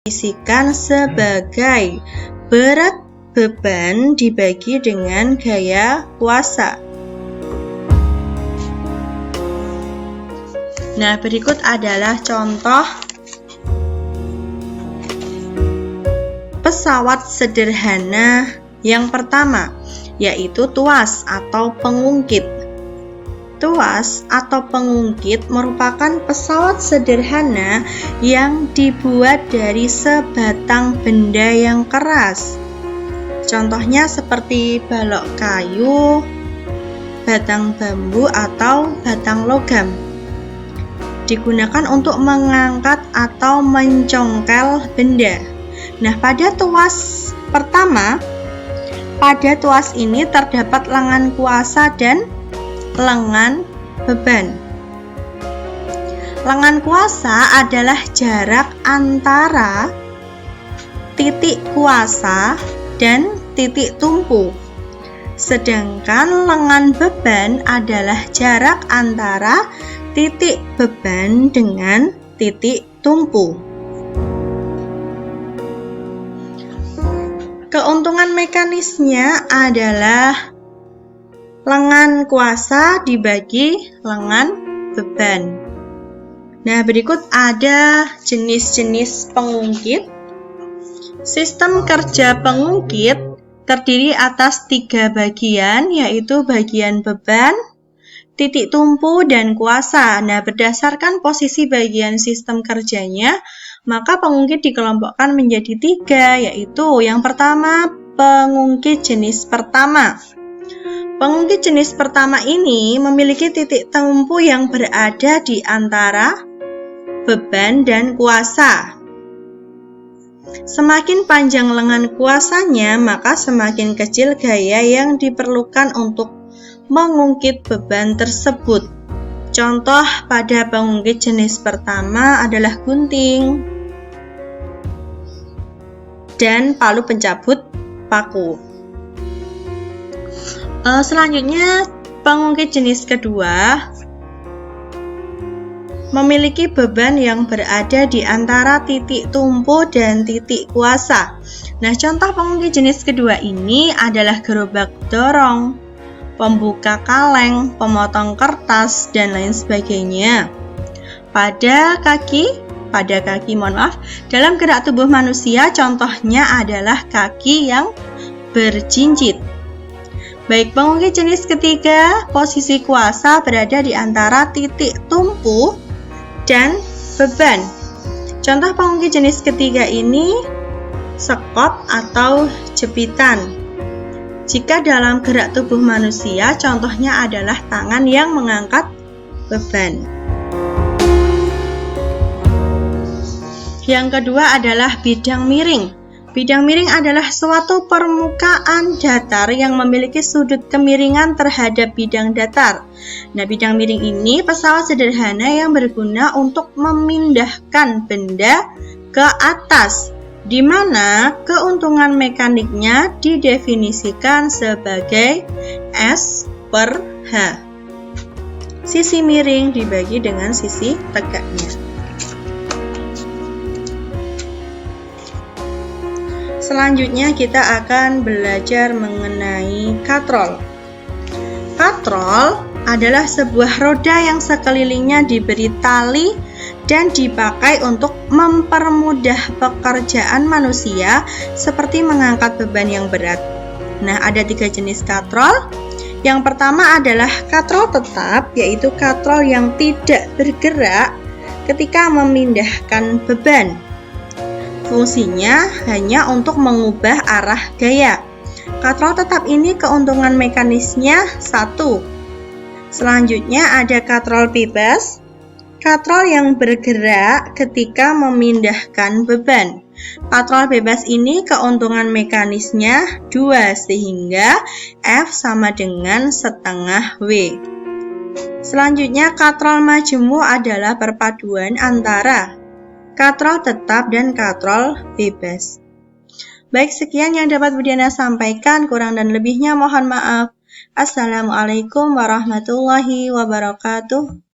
Definisikan sebagai berat beban dibagi dengan gaya kuasa. Nah, berikut adalah contoh pesawat sederhana yang pertama, yaitu tuas atau pengungkit. Tuas atau pengungkit merupakan pesawat sederhana yang dibuat dari sebatang benda yang keras. Contohnya seperti balok kayu, batang bambu, atau batang logam. Digunakan untuk mengangkat atau mencongkel benda. Nah, pada tuas pertama, pada tuas ini terdapat lengan kuasa dan lengan beban. Lengan kuasa adalah jarak antara titik kuasa dan titik tumpu. Sedangkan lengan beban adalah jarak antara titik beban dengan titik tumpu. Keuntungan mekanisnya adalah lengan kuasa dibagi lengan beban. Nah, berikut ada jenis-jenis pengungkit. Sistem kerja pengungkit terdiri atas 3 bagian, yaitu bagian beban, titik tumpu, dan kuasa. Nah, berdasarkan posisi bagian sistem kerjanya, maka pengungkit dikelompokkan menjadi 3, yaitu yang pertama, pengungkit jenis pertama. Pengungkit jenis pertama ini memiliki titik tumpu yang berada di antara beban dan kuasa. Semakin panjang lengan kuasanya, maka semakin kecil gaya yang diperlukan untuk mengungkit beban tersebut. Contoh pada pengungkit jenis pertama adalah gunting dan palu pencabut paku. Selanjutnya, pengungkit jenis kedua memiliki beban yang berada di antara titik tumpu dan titik kuasa. Nah, contoh pengungkit jenis kedua ini adalah gerobak dorong, pembuka kaleng, pemotong kertas, dan lain sebagainya. Pada kaki, dalam gerak tubuh manusia, contohnya adalah kaki yang berjinjit. Baik, pengungkit jenis ketiga, posisi kuasa berada di antara titik tumpu dan beban. Contoh pengungkit jenis ketiga ini sekop atau jepitan. Jika dalam gerak tubuh manusia, contohnya adalah tangan yang mengangkat beban. Yang kedua adalah bidang miring. Bidang miring adalah suatu permukaan datar yang memiliki sudut kemiringan terhadap bidang datar. Nah, bidang miring ini pesawat sederhana yang berguna untuk memindahkan benda ke atas, di mana keuntungan mekaniknya didefinisikan sebagai S/H. Sisi miring dibagi dengan sisi tegaknya. Selanjutnya kita akan belajar mengenai katrol. Katrol adalah sebuah roda yang sekelilingnya diberi tali dan dipakai untuk mempermudah pekerjaan manusia seperti mengangkat beban yang berat. Nah, ada 3 jenis katrol. Yang pertama adalah katrol tetap, yaitu katrol yang tidak bergerak ketika memindahkan beban. Fungsinya hanya untuk mengubah arah gaya. Katrol tetap ini keuntungan mekanisnya 1. Selanjutnya ada katrol bebas. Katrol yang bergerak ketika memindahkan beban. Katrol bebas ini keuntungan mekanisnya 2, sehingga F sama dengan setengah W. Selanjutnya katrol majemuk adalah perpaduan antara katrol tetap dan katrol bebas. Baik, sekian yang dapat Bu Diana sampaikan. Kurang dan lebihnya mohon maaf. Assalamualaikum warahmatullahi wabarakatuh.